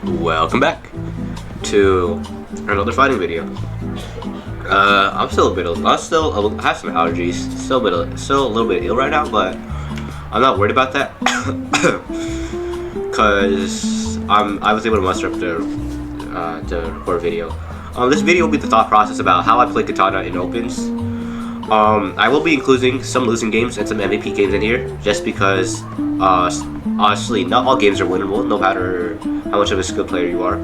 Welcome back to another fighting video. I'm still a bit ill. I have some allergies. Still a little bit ill right now, but I'm not worried about that because I was able to muster up to record a video. This video will be the thought process about how I play Katana in opens. I will be including some losing games and some MVP games in here, just because honestly, not all games are winnable, no matter how much of a skilled player you are.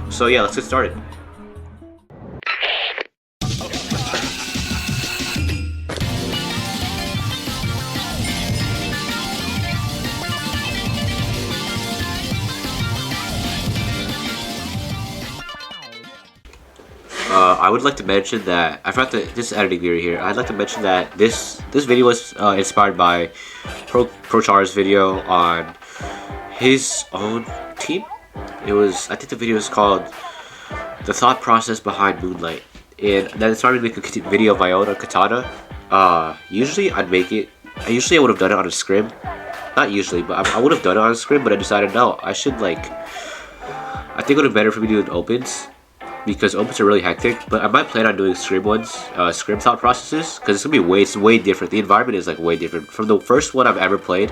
So yeah, let's get started. I would like to mention that I forgot this editing video here. I'd like to mention that this video was inspired by ProChar's video on his own team. I think the video is called "The Thought Process Behind Moonlight," and then started to make a video of my own on Katana. Usually I'd make it. Usually I would have done it on a scrim. Not usually, but I would have done it on a scrim. But I decided no, I should I think it would have been better for me doing opens, because opens are really hectic. But I might plan on doing scrim ones, scrim thought processes, because it's gonna be way different. The environment is way different from the first one I've ever played.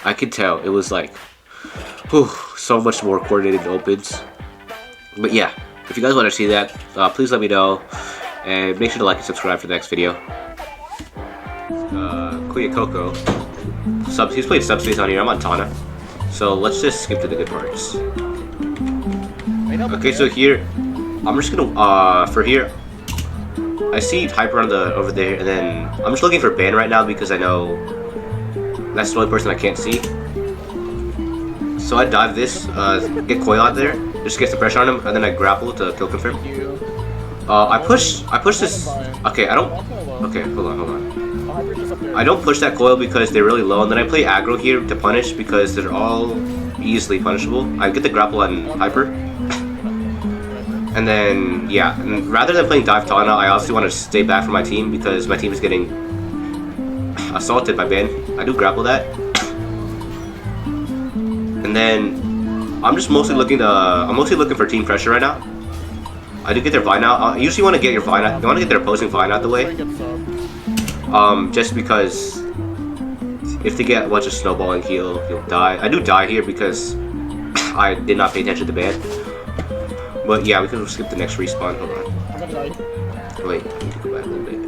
I can tell it was so much more coordinated in opens. But yeah, if you guys want to see that, please let me know, and make sure to like and subscribe for the next video. Kuya Coco, he's playing Subspace on here. I'm on Tana, so let's just skip to the good parts. Okay, so here I'm just gonna for here I see Hyper over there, and then I'm just looking for Ban right now because I know that's the only person I can't see. So I dive this, get Coil out there, just get some pressure on him, and then I grapple to kill confirm. I push this. Okay, hold on. I don't push that Coil because they're really low, and then I play aggro here to punish because they're all easily punishable. I get the grapple on Hyper. And then, yeah, and rather than playing Dive Tana, I also want to stay back from my team because my team is getting assaulted by Ban. I do grapple that. And then, I'm mostly looking for team pressure right now. I do get their Vine out. I usually want to get your Vine out. You want to get their opposing Vine out the way. Just because if they get a bunch of snowballing, he'll die. I do die here because I did not pay attention to Ban. But yeah, we can skip the next respawn. Hold on. Wait, I need to go back a little bit.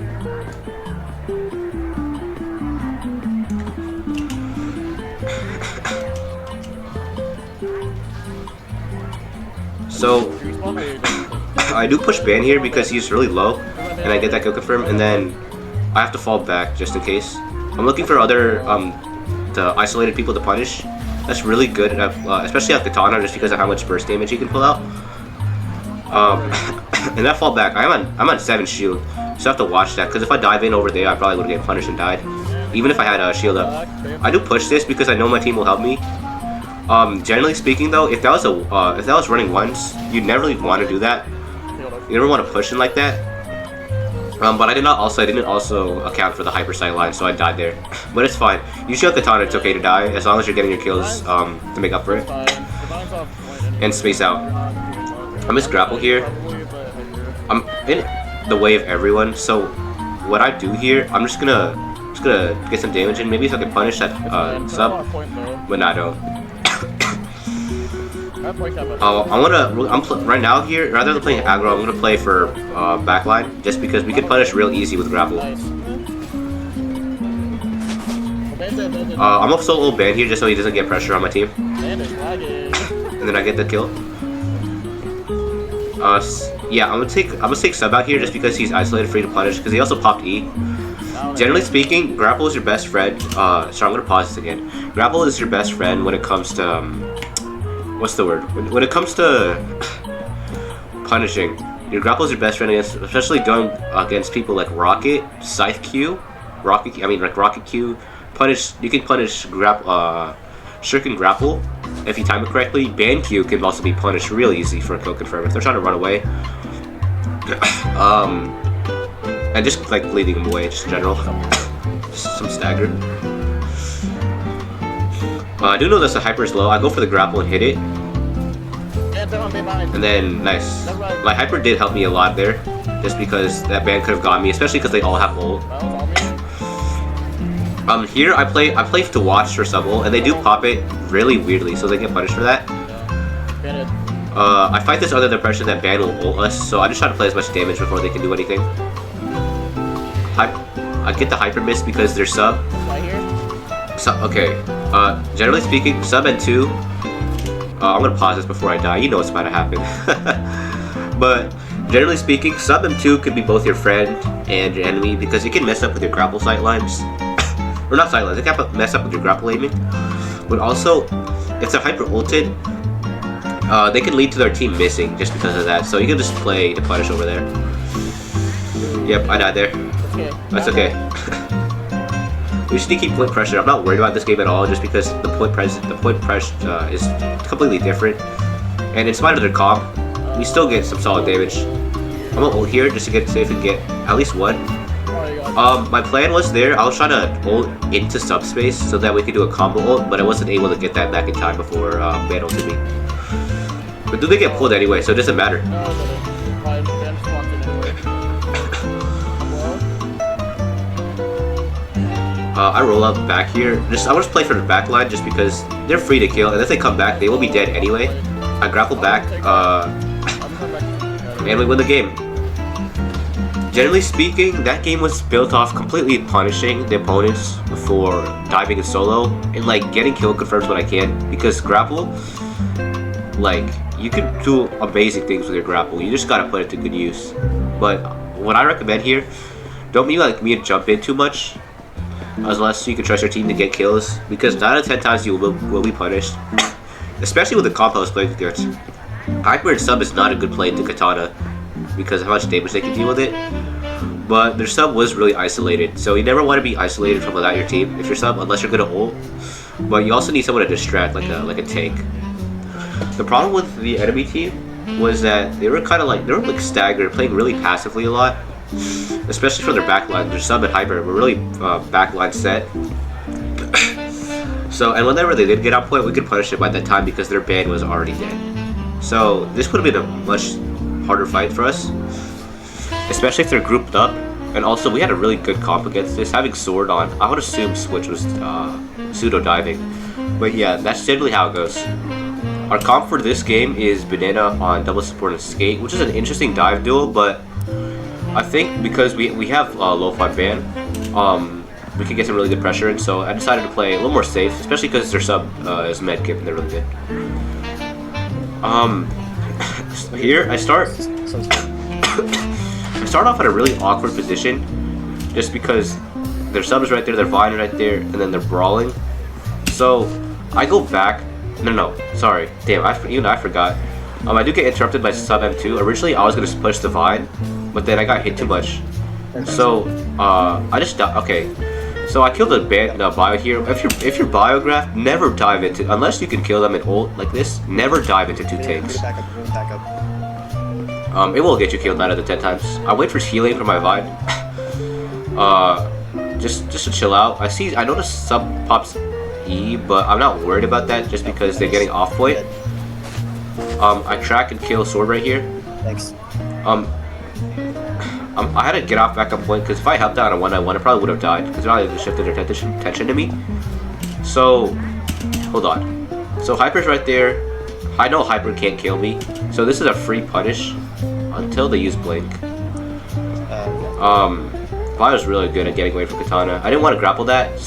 So I do push Ban here because he's really low, and I get that kill confirm, and then I have to fall back just in case. I'm looking for other the isolated people to punish. That's really good, especially at Katana, just because of how much burst damage he can pull out. And that fall back, I'm on 7 shield, so I have to watch that, because if I dive in over there, I probably would get punished and died, even if I had a shield up. I do push this because I know my team will help me. Generally speaking though, if that was running once, you'd never really want to do that. You never want to push in like that. But I didn't also account for the hyper sight line, so I died there. But it's fine. Usually on Katana, it's okay to die as long as you're getting your kills to make up for it and space out. I miss grapple here. I'm in the way of everyone, so what I do here, I'm just gonna get some damage in. Maybe if I can punish that sub, but no, I don't. Right now here, rather than playing aggro, I'm gonna play for backline, just because we can punish real easy with grapple. I'm also a little Ban here just so he doesn't get pressure on my team, and then I get the kill. Yeah, I'm gonna take sub out here just because he's isolated, free to punish, because he also popped E. Generally speaking, grapple is your best friend. So I'm gonna pause this again. Grapple is your best friend when it comes to what's the word? When it comes to punishing, your grapple is your best friend against, especially going against people like Rocket, Scythe Q, Rocket Q. You can punish Shuriken grapple. If you time it correctly, Ban Q can also be punished real easy for a kill confirm if they're trying to run away. And just leading them away, just in general. Just some stagger. I do know that the hyper is low. I go for the grapple and hit it. And then, nice. Like, Hyper did help me a lot there. Just because that band could have got me, especially because they all have ult. Here I play to watch for sub ult, and they do pop it really weirdly, so they get punished for that. I fight this under the impression that ban will ult us, so I just try to play as much damage before they can do anything. I get the hyper miss because they're sub. Okay. Generally speaking, sub and 2. I'm gonna pause this before I die. You know what's about to happen. But generally speaking, sub and 2 can be both your friend and your enemy because it can mess up with your grapple sight lines. Or not sight lines, it can mess up with your grapple aiming. But also, if they're hyper ulted, they can lead to their team missing just because of that. So you can just play to punish over there. Yep, I died there. That's okay. We just need to keep point pressure. I'm not worried about this game at all, just because the point pressure is completely different. And in spite of their comp, we still get some solid damage. I'm gonna ult here just to get safe and get at least one. My plan was there. I was trying to ult into subspace so that we could do a combo ult, but I wasn't able to get that back in time before ban ulted me. But do they get pulled anyway, so it doesn't matter. I roll up back here. I want to just play for the back line just because they're free to kill, and if they come back, they will be dead anyway. I grapple back, and we win the game. Generally speaking, that game was built off completely punishing the opponents for diving in solo and like getting kill confirms when I can, because grapple, like, you can do amazing things with your grapple. You just gotta put it to good use. But what I recommend here, don't be like me and jump in too much, unless you can trust your team to get kills, because 9 out of 10 times you will be punished, especially with the comp I was playing against. Hyper and sub is not a good play into Katana because of how much damage they can deal with it, but their sub was really isolated, so you never want to be isolated from without your team if you're sub, unless you're gonna ult. But you also need someone to distract, like a tank. The problem with the enemy team was that they were staggered, playing really passively a lot. Especially for their backline, their sub and hyper were really backline set. So, and whenever they did get on point, we could punish it by that time because their ban was already dead. So this would have been a much harder fight for us, especially if they're grouped up. And also, we had a really good comp against this, having sword on. I would assume Switch was pseudo diving, but yeah, that's generally how it goes. Our comp for this game is Banana on double support and skate, which is an interesting dive duel, but I think because we have lo-fi ban, we can get some really good pressure in, so I decided to play a little more safe, especially because their sub is medkit and they're really good. Here I start off at a really awkward position, just because their sub is right there, their vine right there, and then they're brawling. So I go back. No, sorry, damn, I forgot. I do get interrupted by sub M2. Originally I was gonna push the vine, but then I got hit too much. So I just died. Okay, so I killed the bio here. If you're biograph, never dive into, unless you can kill them in ult like this. Never dive into 2 tanks. It will get you killed 9 out of 10 times. I wait for healing for my vine. Just to chill out. I noticed sub pops E, but I'm not worried about that just because they're getting off point. I track and kill sword right here. Thanks. I had to get off back on point because if I helped out on a 1-on-1, I probably would have died because they probably shifted their attention to me. So, hold on. So Hyper's right there. I know Hyper can't kill me, so this is a free punish until they use Blink. Bio's really good at getting away from Katana. I didn't want to grapple that.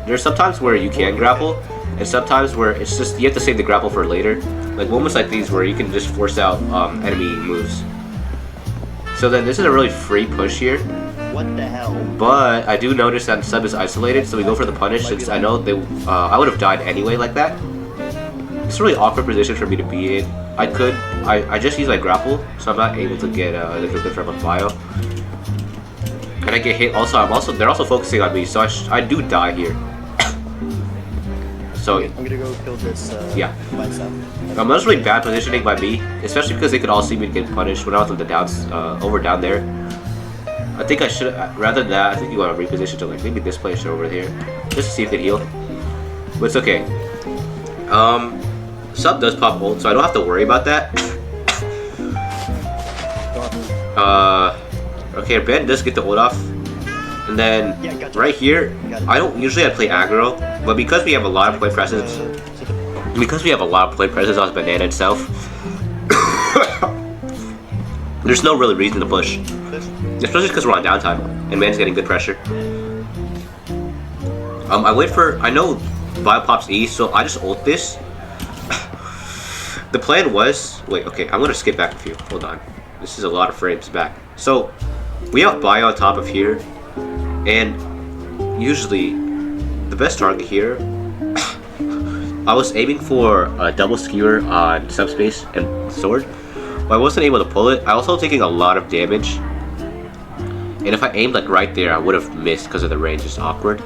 There's sometimes where you can grapple, and sometimes where it's just you have to save the grapple for later. Like moments like these where you can just force out enemy moves. So then this is a really free push here. What the hell? But I do notice that sub is isolated, so we go for the punish since I know they I would have died anyway like that. It's a really awkward position for me to be in. I just use my grapple, so I'm not able to get the confirm of bio. And I get hit. They're also focusing on me, so I do die here. So I'm gonna go kill this. Yeah. Myself. That was really bad positioning by me, especially because they could all see me get punished when I was on the downs down there. I think I should rather than that. I think you want to reposition to like maybe this place or over here, just to see if they heal. But it's okay. Sub does pop ult, so I don't have to worry about that. Okay, Ben does get the ult off. And then, right here, usually I play aggro, but because we have a lot of play presence, on Banana itself, there's no really reason to push. Especially because we're on downtime, and Man's getting good pressure. I know Bio pops E, so I just ult this. The plan was, wait, okay, I'm gonna skip back a few, hold on. This is a lot of frames back. So, we have Bio on top of here, and usually, the best target here, I was aiming for a double skewer on subspace and sword, but I wasn't able to pull it. I was also taking a lot of damage, and if I aimed like right there, I would have missed because of the range. It's awkward.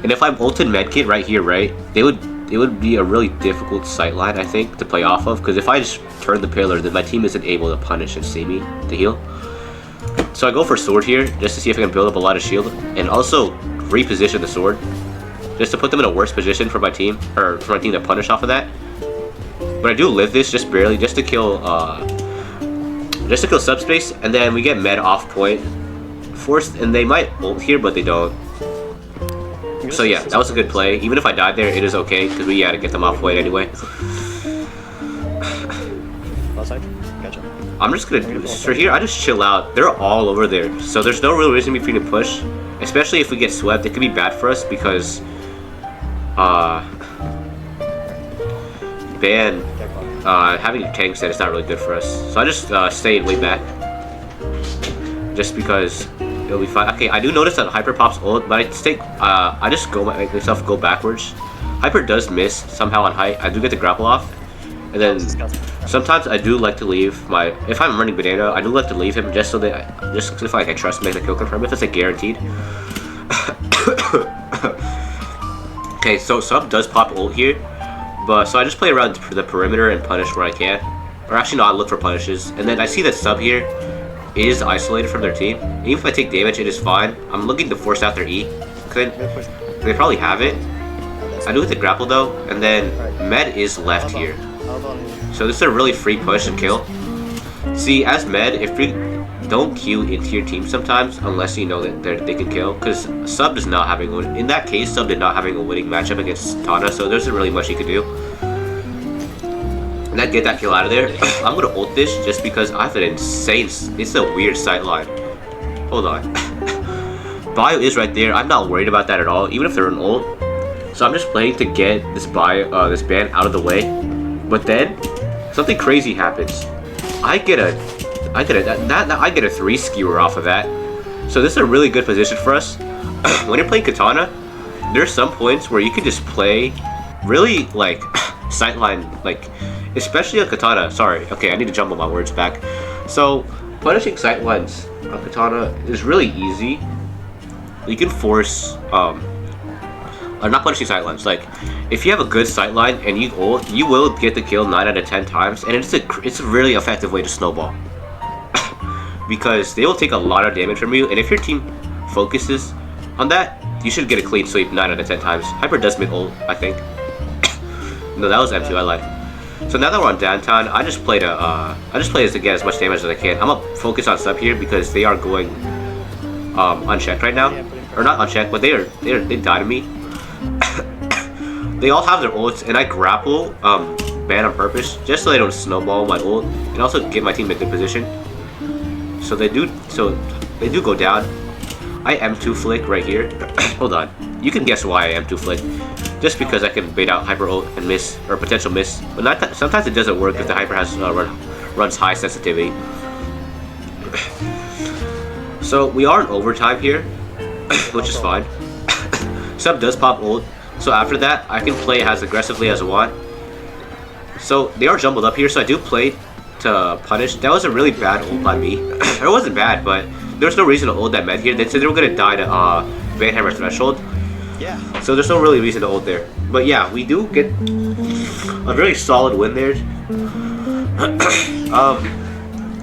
And if I ulted medkit right here, right, it would be a really difficult sightline, I think, to play off of, because if I just turn the pillar, then my team isn't able to punish and see me to heal. So I go for sword here, just to see if I can build up a lot of shield, and also reposition the sword, just to put them in a worse position for my team, or for my team to punish off of that. But I do live this just barely, just to kill subspace, and then we get med off point, forced, and they might ult here, but they don't. So yeah, that was a good play. Even if I died there, it is okay, because we had to get them off point anyway. I'm just gonna, for here, I just chill out. They're all over there, so there's no real reason for me to push. Especially if we get swept, it could be bad for us, because Ban having a tank set is not really good for us. So I just stayed way back, just because it'll be fine. Okay, I do notice that Hyper pops ult, but I just make myself go backwards. Hyper does miss somehow on height. I do get the grapple off, and then sometimes I do like to leave if I'm running Banana, I do like to leave him just so that just if I can trust make the kill confirm if it's like guaranteed. Okay, so Sub does pop ult here, but so I just play around the perimeter and punish where I can, or actually no, I look for punishes, and then I see that Sub here is isolated from their team. Even if I take damage, it is fine. I'm looking to force out their E. They probably have it. I do hit the grapple though, and then Med is left here. So this is a really free push and kill. See, as Med, if we don't queue into your team sometimes, unless you know that they can kill, because Sub is not having one. In that case, Sub did not having a winning matchup against Katana, so there isn't really much he could do. And I'd get that kill out of there. I'm gonna ult this just because I have an insane, it's a weird sight line. Hold on. Bio is right there. I'm not worried about that at all, even if they're an ult. So I'm just playing to get this ban out of the way. But then something crazy happens. I get a 3 skewer off of that. So this is a really good position for us. When you're playing Katana, there's some points where you can just play really like sightline, like especially on Katana. Sorry, okay, I need to jumble my words back. So punishing sightlines on Katana is really easy. You can force not punishing sightlines. Like if you have a good sightline and you ult, you will get the kill 9 out of 10 times, and it's a really effective way to snowball. Because they will take a lot of damage from you, and if your team focuses on that, you should get a clean sweep 9 out of 10 times. Hyper does mid ult, I think. No, that was M2, I lied. So now that we're on downtown, I just play this to get as much damage as I can. I'm gonna focus on Sub here because they are going unchecked right now. Or not unchecked, but they die to me. They all have their ults, and I grapple Ban on purpose just so they don't snowball my ult, and also get my team in a good position. So they do go down. I M2 flick right here. Hold on. You can guess why I M2 flick. Just because I can bait out Hyper ult and miss, or potential miss. But not sometimes it doesn't work if the Hyper has runs high sensitivity. So we are in overtime here, which is fine. Sub does pop ult, so after that I can play as aggressively as I want. So they are jumbled up here, so I do play to punish. That was a really bad ult by me. It wasn't bad, but there's no reason to ult that med here. They said they were gonna die to Van Hammer Threshold. Yeah. So there's no really reason to ult there. But yeah, we do get a very solid win there.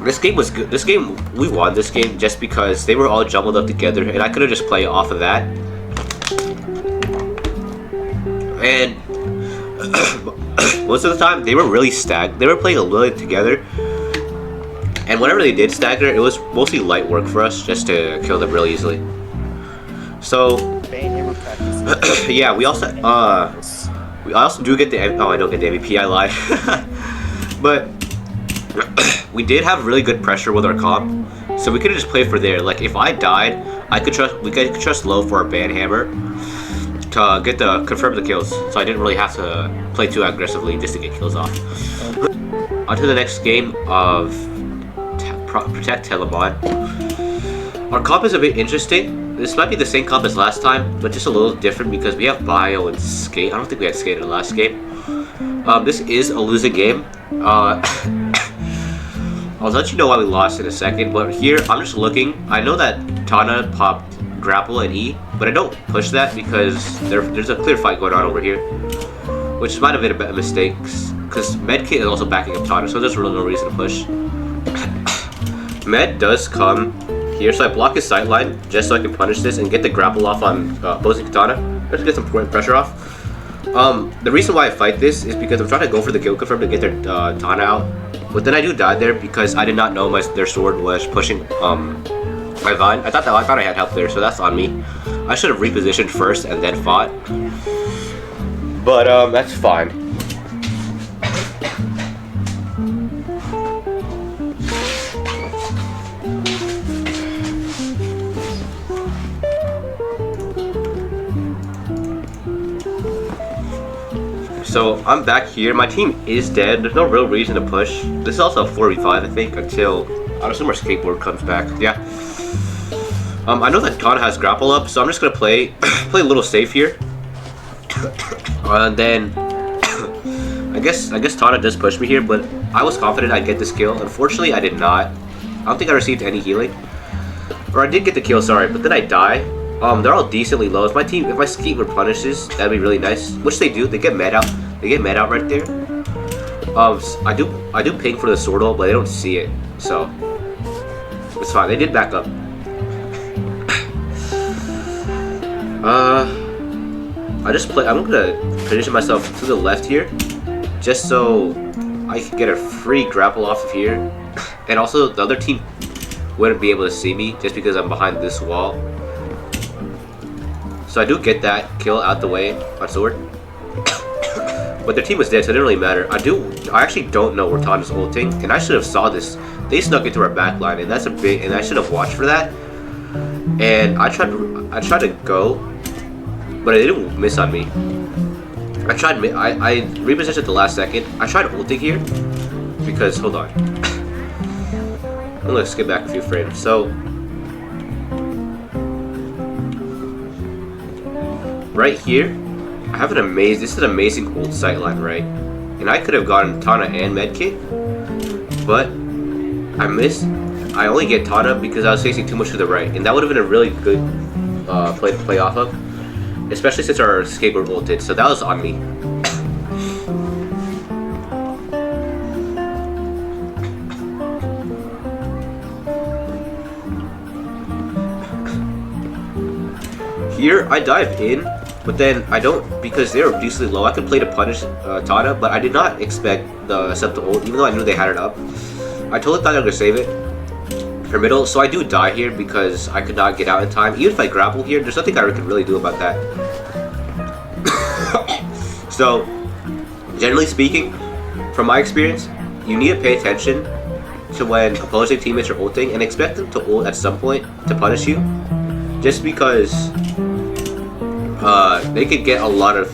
This game was good. We won this game just because they were all jumbled up together, and I could have just played off of that. And most of the time, they were really stacked. They were playing a little together, And whenever they did stagger, it was mostly light work for us just to kill them really easily. So yeah, we also do get the I don't get the MVP, I lied. But we did have really good pressure with our comp, so we could have just played for there. Like if I died, we could trust low for our ban hammer to confirm the kills. So I didn't really have to play too aggressively just to get kills off. On to the next game of Protect Telemon. Our comp is a bit interesting. This might be the same comp as last time, but just a little different because we have Bio and Skate. I don't think we had Skate in the last game. This is a losing game. I'll let you know why we lost in a second, but here I'm just looking. I know that Tana popped Grapple and E, but I don't push that because there's a clear fight going on over here, which might have been a mistake because Medkit is also backing up Tana, so there's really no reason to push. Med does come here, so I block his sight line just so I can punish this and get the grapple off on opposing Katana. Just get some pressure off. The reason why I fight this is because I'm trying to go for the kill confirm to get their Tana out. But then I do die there because I did not know their sword was pushing my Vine. I thought I had help there, so that's on me. I should have repositioned first and then fought. But that's fine. So I'm back here. My team is dead. There's no real reason to push. This is also a 4v5, I think, until I assume our skateboard comes back. Yeah. I know that Tana has grapple up, so I'm just gonna play a little safe here. And then I guess Tana does push me here, but I was confident I'd get this kill. Unfortunately, I did not. I don't think I received any healing, or I did get the kill. Sorry, but then I die. They're all decently low. If my skeet replenishes, that'd be really nice. Which they do. They get med out. They get med out right there. I do ping for the sword ult, but they don't see it, so it's fine. They did back up. I'm gonna position myself to the left here, just so I can get a free grapple off of here, and also the other team wouldn't be able to see me just because I'm behind this wall. So I do get that kill out the way on sword. But their team was dead, so it didn't really matter. I actually don't know where Tana's ulting, and I should have saw this. They snuck into our backline, and and I should have watched for that. And I tried to go, but it didn't miss on me. I repositioned at the last second. I tried ulting here because hold on. Let's get back a few frames. So right here, I have this is an amazing ult sight line, right? And I could have gotten Tana and Medkit, but I missed. I only get Tana because I was facing too much to the right, and that would have been a really good play to play off of, especially since our skateboard ulted, so that was on me. Here, I dive in, but then I don't, because they were decently low. I could play to punish Tana, but I did not expect the Scepter ult, even though I knew they had it up. I totally thought they were going to save it for middle, so I do die here because I could not get out in time. Even if I grapple here, there's nothing I could really do about that. So, generally speaking, from my experience, you need to pay attention to when opposing teammates are ulting and expect them to ult at some point to punish you. Just because they could get a lot of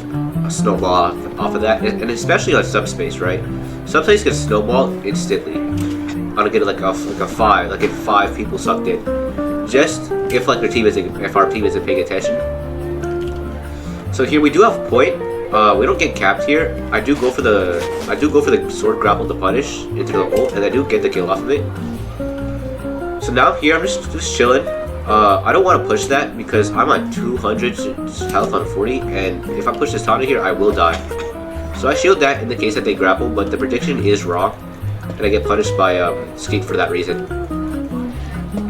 snowball off of that, and especially on subspace, right? Subspace can snowball instantly. I'm gonna get like a 5, like if 5 people sucked in, just if our team isn't paying attention. So here we do have point. We don't get capped here. I do go for the sword grapple to punish into the ult, and I do get the kill off of it. So now here I'm just chilling. I don't want to push that because I'm on 200 health on 40, and if I push this Tana here, I will die. So I shield that in the case that they grapple, but the prediction is wrong, and I get punished by Skate for that reason.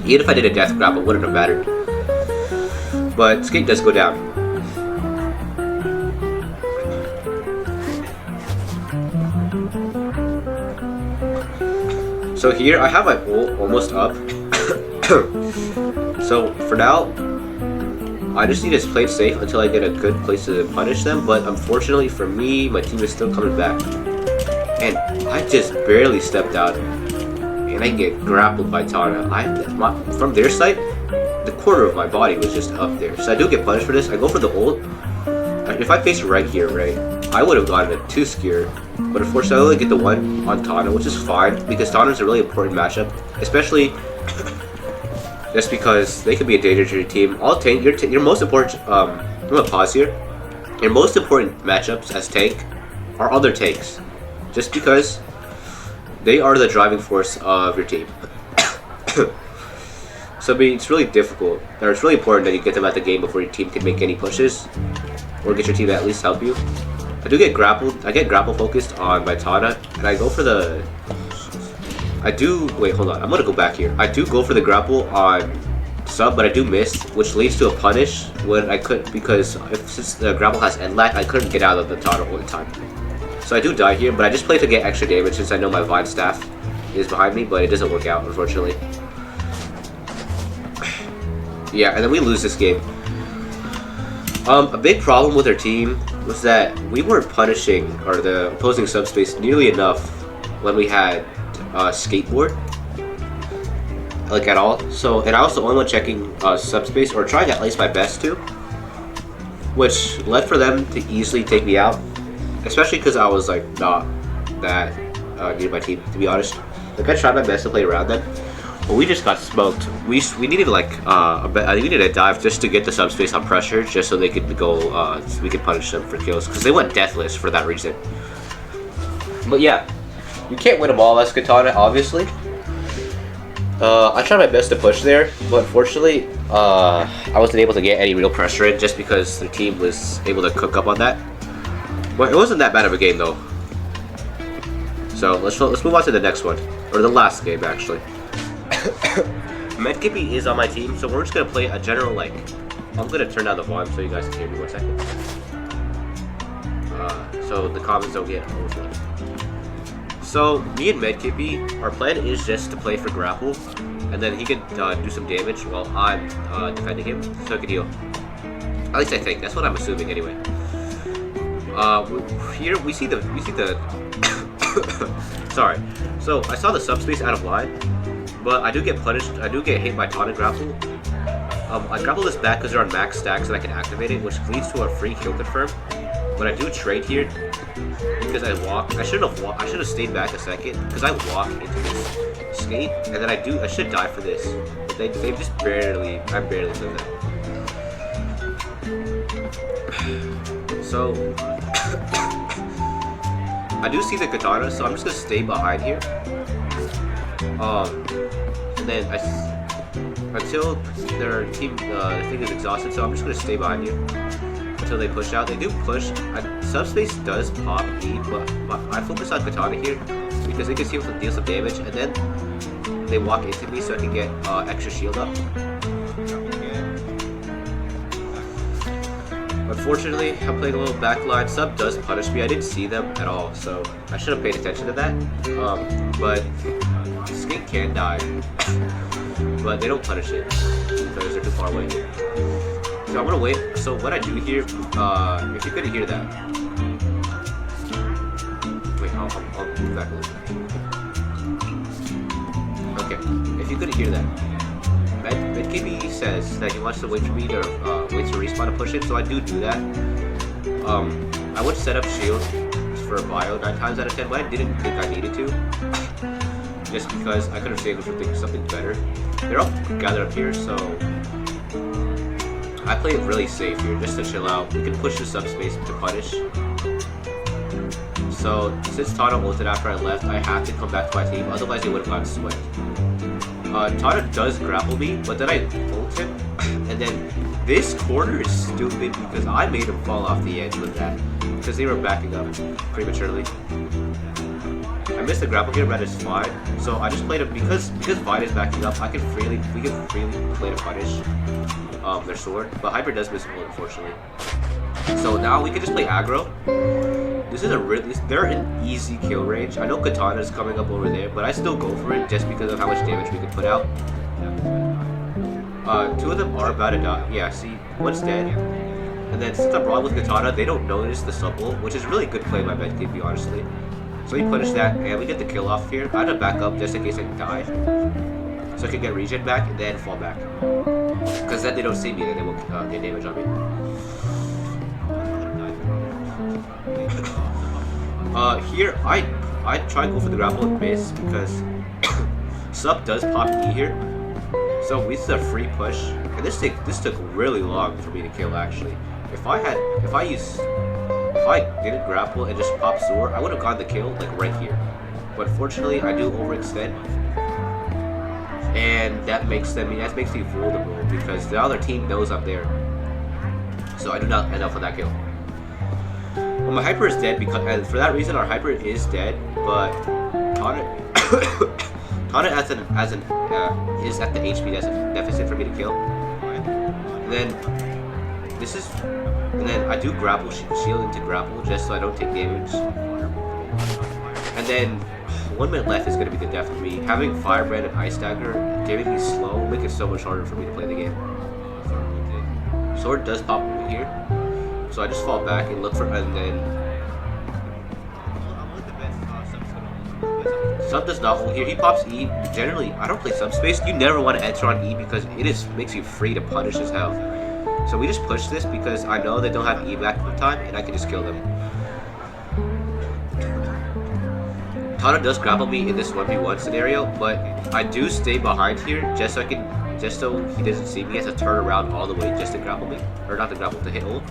Even if I did a death grapple, it wouldn't have mattered. But Skate does go down. So here I have my ult almost up. So for now, I just need to play it safe until I get a good place to punish them. But unfortunately for me, my team is still coming back, and I just barely stepped out, and I get grappled by Tana. From their side, the corner of my body was just up there, so I do get punished for this. I go for the ult. If I faced right here, right, I would have gotten a 2 skier, but unfortunately I only get the 1 on Tana, which is fine, because Tana is a really important matchup, especially just because they could be a danger to your team. All tank, your most important, I'm gonna pause here, your most important matchups as tank are other tanks, just because they are the driving force of your team. So I mean, it's really difficult, or it's really important that you get them at the game before your team can make any pushes, or get your team to at least help you. I do get grappled. I get grapple focused on my Tana, and I go for the. Wait, hold on. I'm gonna go back here. I do go for the grapple on sub, but I do miss, which leads to a punish when I couldn't, because since the grapple has end lag, I couldn't get out of the Tana one time. So I do die here, but I just play to get extra damage since I know my Vine staff is behind me, but it doesn't work out, unfortunately. Yeah, and then we lose this game. A big problem with our team was that we weren't punishing, or the opposing subspace, nearly enough when we had skateboard, like at all. So, and I was the only one checking subspace, or trying at least my best to, which led for them to easily take me out, especially because I was like not that near my team, to be honest. Like I tried my best to play around them, but we just got smoked. We needed like we needed a dive just to get the subspace on pressure, just so they could go. So we could punish them for kills, because they went deathless for that reason. But yeah, you can't win them all as Katana, obviously. I tried my best to push there, but unfortunately, I wasn't able to get any real pressure in, just because the team was able to cook up on that. But it wasn't that bad of a game though. So let's move on to the next one, or the last game actually. Medkippy is on my team, so we're just gonna play a general like. I'm gonna turn down the volume so you guys can hear me 1 second. So the comments don't get overflowed. So me and Medkippy, our plan is just to play for grapple, and then he could do some damage while I'm defending him, so I could heal. At least I think that's what I'm assuming anyway. Here we see the sorry. So I saw the subspace out of line, but I do get punished. I do get hit by taunt and grapple. I grapple this back because they're on max stacks and I can activate it, which leads to a free kill confirm. But I do trade here because I walk. I should have stayed back a second because I walk into this skate, and then I should die for this. But they just barely. I barely live that. So I do see the katana, so I'm just gonna stay behind here. And then until their team thing is exhausted, so I'm just gonna stay behind you until they push out. They do push. Subspace does pop E, but I focus on katana here because they can see deal some damage, and then they walk into me so I can get extra shield up. Unfortunately, I'm playing a little backline. Sub does punish me. I didn't see them at all, so I should have paid attention to that. But Skink can die, but they don't punish it because they're too far away. So I'm gonna wait. So what I do here, if you couldn't hear that, wait, I'll move back a little. Okay, if you couldn't hear that, Medkippy says that he wants to wait for me to wait to respawn to push it, so I do that. I would set up shield for a bio 9 times out of 10, but I didn't think I needed to, just because I could have saved it for something better. They're all gathered up here, so I play it really safe here, just to chill out. We can push the subspace to punish. So since Tana ulted after I left, I have to come back to my team, otherwise they would have gotten swept. Tana does grapple me, but then I ult him, and then this corner is stupid because I made him fall off the edge with that, because they were backing up prematurely. I missed the grapple here, but it's fine. So I just played it because Vine is backing up. We can freely play to punish their sword, but Hyper does miss a bullet, unfortunately. So now we can just play aggro. This is a really, they're an easy kill range. I know Katana is coming up over there, but I still go for it just because of how much damage we can put out. Two of them are about to die. Yeah, see, one's dead. And then since I'm wrong with Katana, they don't notice the sub ult, which is really good play by Medkit, honestly. So we punish that, and we get the kill off here. I had to back up just in case I die. So I can get regen back and then fall back. Because then they don't see me and they won't get damage on me. Here, I try to go for the grapple and miss because sub does pop E here. So this is a free push. And this took really long for me to kill actually. If I didn't grapple and just pop sword, I would have gotten the kill like right here. But fortunately, I do overextend, and that makes me vulnerable because the other team knows I'm there. So I do not end up with that kill. Well, my hyper is dead because, and for that reason, our hyper is dead. But Tana is at the HP deficit for me to kill. And then I do grapple, shield into grapple just so I don't take damage. And then 1 minute left is going to be the death for me. Having Firebrand and Ice Dagger giving me slow make it so much harder for me to play the game. Sword does pop over here, so I just fall back and look for, and then sub does not hold here. He pops E. Generally, I don't play subspace. You never want to enter on E because it makes you free to punish as hell. So we just push this because I know they don't have E back in time, and I can just kill them. Tana does grapple me in this 1v1 scenario, but I do stay behind here just so he doesn't see me. He has to turn around all the way just to grapple me, or not to grapple, to hit ult.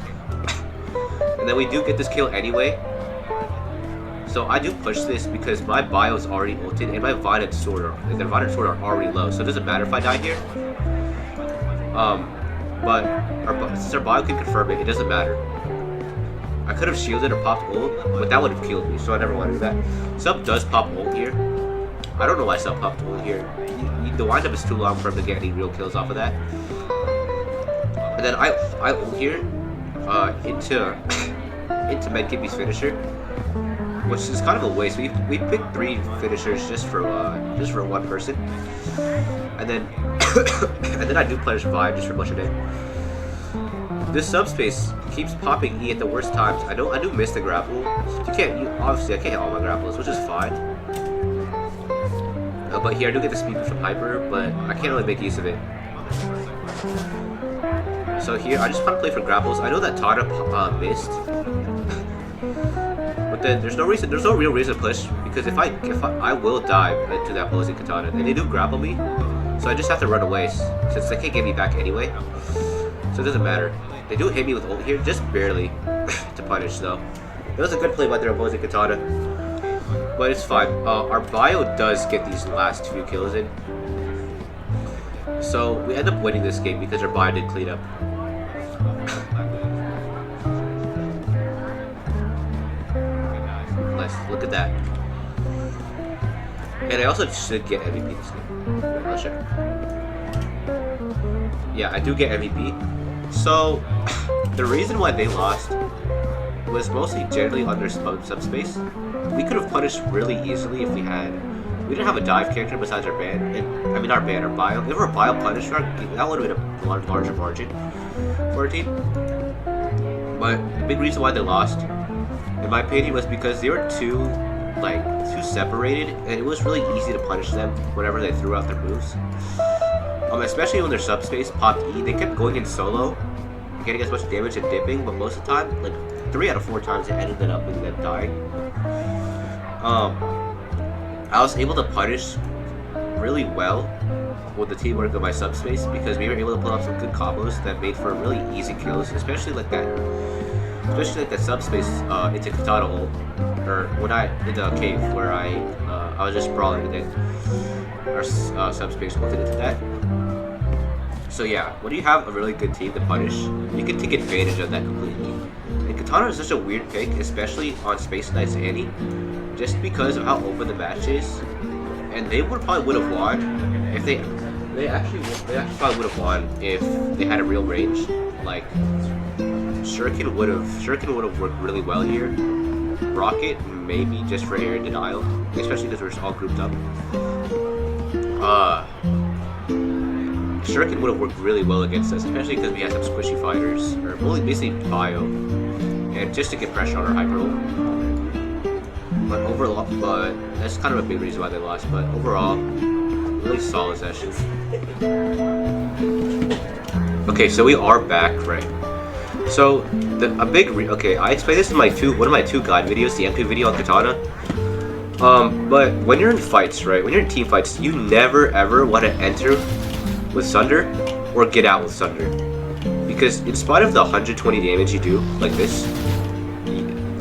And then we do get this kill anyway. So I do push this because my bio is already ulted and my Vine and Sword are already low, so it doesn't matter if I die here. But since our bio can confirm it, it doesn't matter. I could have shielded or popped ult, but that would have killed me, so I never want to do that. Sub does pop ult here. I don't know why Sub popped ult here. The windup is too long for him to get any real kills off of that. And then I ult here into Medkit's finisher, which is kind of a waste. We picked 3 finishers just for one person, and then and then I do punish 5 just for pushing it. This subspace keeps popping E at the worst times. I do miss the grapple. Obviously I can't hit all my grapples, which is fine. But here I do get the speed from hyper, but I can't really make use of it. So here I just want to play for grapples. I know that Tana missed, but then there's no real reason to push because if I will die into that opposing Katana, and they do grapple me, so I just have to run away since they can't get me back anyway. So it doesn't matter. They do hit me with ult here, just barely to punish though. It was a good play by their opposing Katana, but it's fine. Our bio does get these last few kills in, so we end up winning this game because our bio did clean up. Nice, look at that. And I also should get MVP this game. I'll check. Yeah, I do get MVP. So, the reason why they lost was mostly generally under subspace. We could have punished really easily if we didn't have a dive character besides our ban, our bio. If our bio punished, that would have been a larger margin for our team. But the big reason why they lost, in my opinion, was because they were too separated, and it was really easy to punish them whenever they threw out their moves. Especially when their subspace popped E, they kept going in solo, getting as much damage and dipping, but most of the time, like 3 out of 4 times, it ended up with them dying. I was able to punish really well with the teamwork of my subspace because we were able to pull up some good combos that made for really easy kills, especially like that subspace into Katana ult, or when into a cave where I was just brawling and then our subspace ulted into that. So yeah, when you have a really good team to punish, you can take advantage of that completely. And Katana is such a weird pick, especially on Space Knight's Annie, just because of how open the match is. And they probably would have won if they actually probably would have won if they had a real range. Like Shuriken would have worked really well here. rocket, maybe just for air denial, especially because we're just all grouped up. Shuriken would have worked really well against us, especially because we had some squishy fighters, or well, basically bio, and just to get pressure on our hyper ult. But that's kind of a big reason why they lost. But overall, really solid session. Okay, so we are back, right? So I explained this in one of my two guide videos, the M2 video on Katana. But when you're in fights, right? When you're in team fights, you never ever want to enter with Sunder or get out with Sunder, because in spite of the 120 damage you do like this,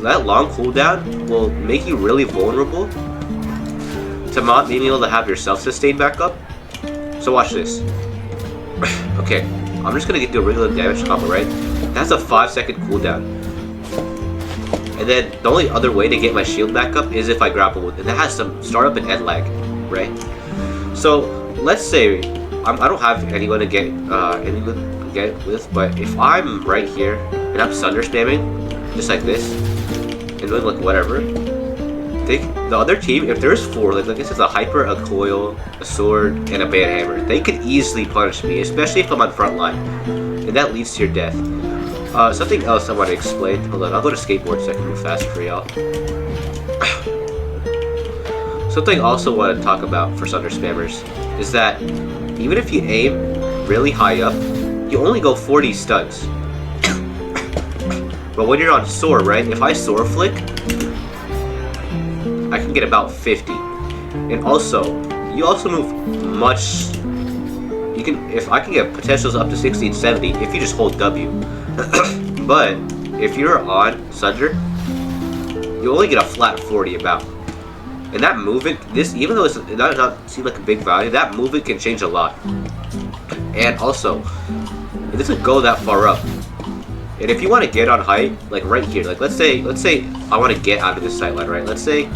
that long cooldown will make you really vulnerable to not being able to have your self-sustain back up. So watch this. Okay, I'm just gonna do a regular damage combo, right? That's a 5-second cooldown. And then the only other way to get my shield back up is if I grapple with it. And that has some startup and end lag, right? So let's say I don't have anyone to get with, but if I'm right here and I'm Sunder spamming just like this and doing like whatever, the other team, if there's 4, like this is a hyper, a coil, a sword, and a band hammer, they could easily punish me, especially if I'm on front line, and that leads to your death. Something else I want to explain. Hold on, I'll go to skateboard so I can move faster for y'all. Something I also want to talk about for Sunder spammers is that even if you aim really high up, you only go 40 stuns. But when you're on soar, right? If I soar flick, I can get about 50. And also, you also move much. I can get potentials up to 60 and 70 if you just hold W. But if you're on Sunder, you only get a flat 40 about. And that movement, even though it does not seem like a big value, that movement can change a lot. And also, it doesn't go that far up. And if you want to get on height, like right here, like let's say I want to get out of this sight line, right? Let's say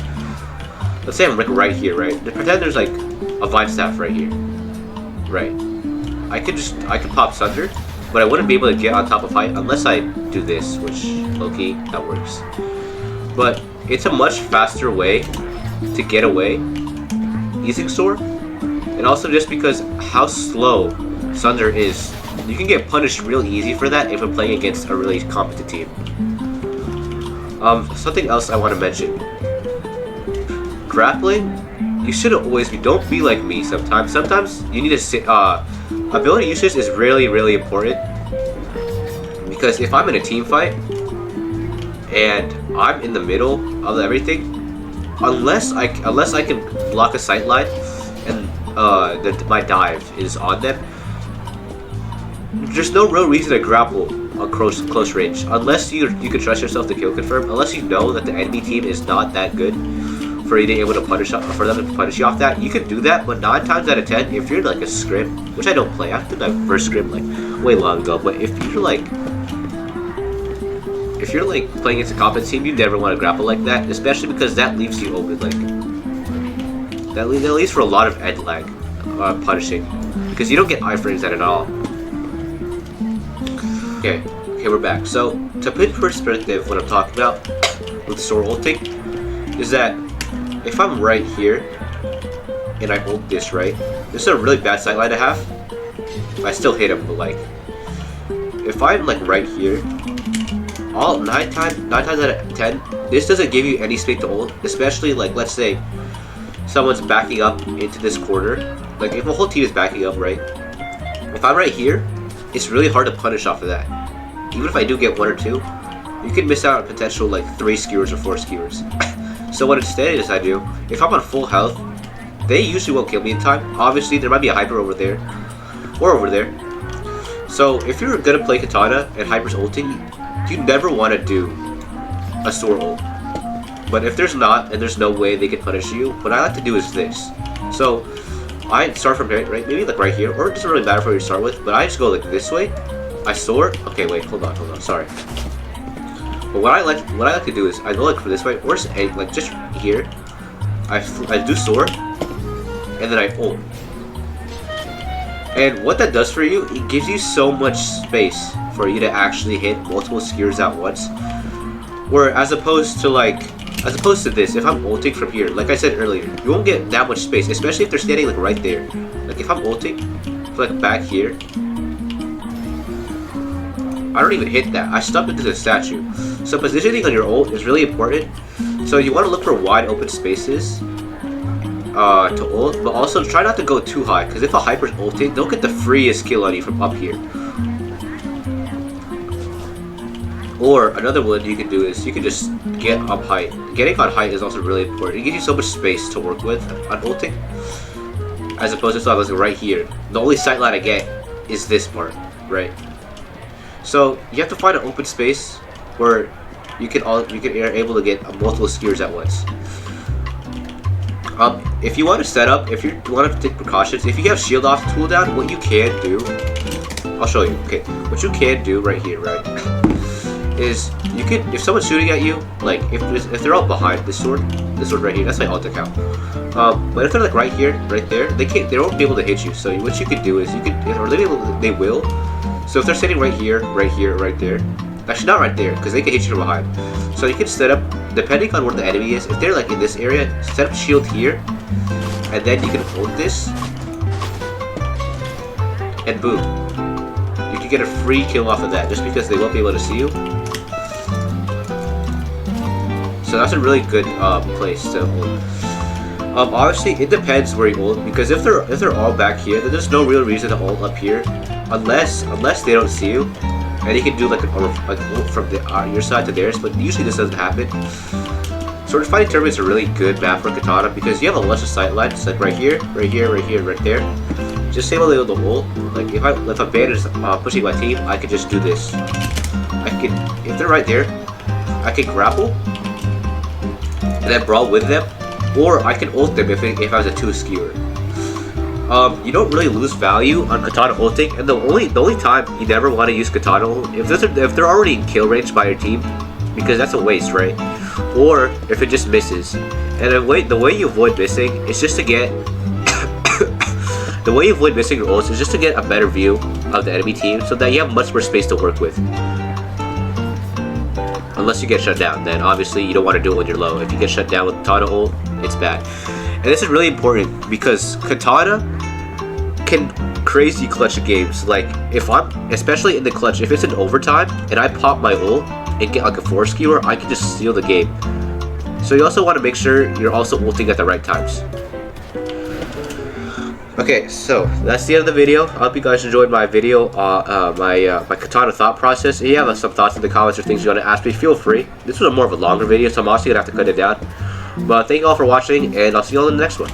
I'm like right here, right? Pretend there's like a vine staff right here, right? I could pop Sunder, but I wouldn't be able to get on top of height unless I do this, which low-key, that works. But it's a much faster way to get away using soar, and also just because how slow Sunder is, you can get punished real easy for that if we're playing against a really competent team. Something else I want to mention. Grappling, you shouldn't always be, don't be like me sometimes. Sometimes you need to sit, ability usage is really, really important. Because if I'm in a team fight, and I'm in the middle of everything, unless I can block a sight line, and my dive is on them, there's no real reason to grapple on close range, unless you can trust yourself to kill confirm, unless you know that the enemy team is not that good for you to be able to punish you off that. You can do that, but 9 times out of 10, if you're like a scrim, which I don't play, I did my first scrim like way long ago, but if you're like playing against a competent team, you never want to grapple like that, especially because that leaves you open, like that leaves for a lot of end lag punishing, because you don't get iframes at all. Okay, we're back. So to put in perspective what I'm talking about with soar ulting is that if I'm right here and I ult this, right, this is a really bad sight line to have. I still hit him, but like if I'm like right here, all 9 times out of 10, this doesn't give you any space to ult, especially like let's say someone's backing up into this corner. Like if a whole team is backing up, right? If I'm right here, it's really hard to punish off of that. Even if I do get 1 or 2, you can miss out on potential like 3 skewers or 4 skewers. So what instead is I do, if I'm on full health, they usually won't kill me in time. Obviously there might be a hyper over there, or over there. So if you're gonna play Katana and hyper's ulting, you never want to do a soar ult. But if there's not, and there's no way they can punish you, what I like to do is this. So I start from here, right? Maybe like right here, or it doesn't really matter where you start with, but I just go like this way. I soar. Okay, wait, hold on, sorry. But what I like to do is I go like for this way, or just like just here. I do soar, and then I ult. And what that does for you, it gives you so much space for you to actually hit multiple skewers at once. Where as opposed to like As opposed to this, if I'm ulting from here, like I said earlier, you won't get that much space, especially if they're standing like right there. Like if I'm ulting, like back here, I don't even hit that. I stuck into the statue. So positioning on your ult is really important. So you want to look for wide open spaces to ult, but also try not to go too high, because if a hyper's ulting, they'll get the freest kill on you from up here. Or another one you can do is you can just get up height. Getting on height is also really important. It gives you so much space to work with on ulting, as opposed to like right here. The only sight line I get is this part, right? So you have to find an open space where you are able to get multiple skewers at once. If you want to set up, if you want to take precautions, if you have shield off cooldown, what you can do, I'll show you. Okay, what you can do right here, right, is you can, if someone's shooting at you, like if they're all behind this sword right here, that's my ult account. But if they're like right here, right there, they won't be able to hit you. So what you could do is or they will. So if they're sitting right here, right there, actually not right there, because they can hit you from behind. So you can set up, depending on where the enemy is, if they're like in this area, set up shield here, and then you can ult this, and boom. You can get a free kill off of that, just because they won't be able to see you. So that's a really good place to ult. Obviously, it depends where you ult, because if they're all back here, then there's no real reason to ult up here, unless they don't see you, and you can do like ult from your side to theirs. But usually this doesn't happen. Sword Fighting Tournament is a really good map for Katana because you have a bunch of sight lines, like right here, right there. Just same with the ult. Like if a band is pushing my team, I can just do this. If they're right there, I can grapple and then brawl with them, or I can ult them if I was a 2 skewer. You don't really lose value on Katana ulting, and the only time you never want to use Katana ult if they're already in kill range by your team, because that's a waste, right? Or if it just misses. And the way you avoid missing is just to get the way you avoid missing your ults is just to get a better view of the enemy team, so that you have much more space to work with. Unless you get shut down, then obviously you don't want to do it when you're low. If you get shut down with Katana ult, it's bad. And this is really important because Katana can crazy clutch games. Like especially in the clutch, if it's in overtime and I pop my ult and get like a 4 skewer, I can just steal the game. So you also want to make sure you're also ulting at the right times. Okay, so that's the end of the video. I hope you guys enjoyed my video, my Katana Thought Process. If you have some thoughts in the comments or things you want to ask me, feel free. This was more of a longer video, so I'm also going to have to cut it down. But thank you all for watching, and I'll see you all in the next one.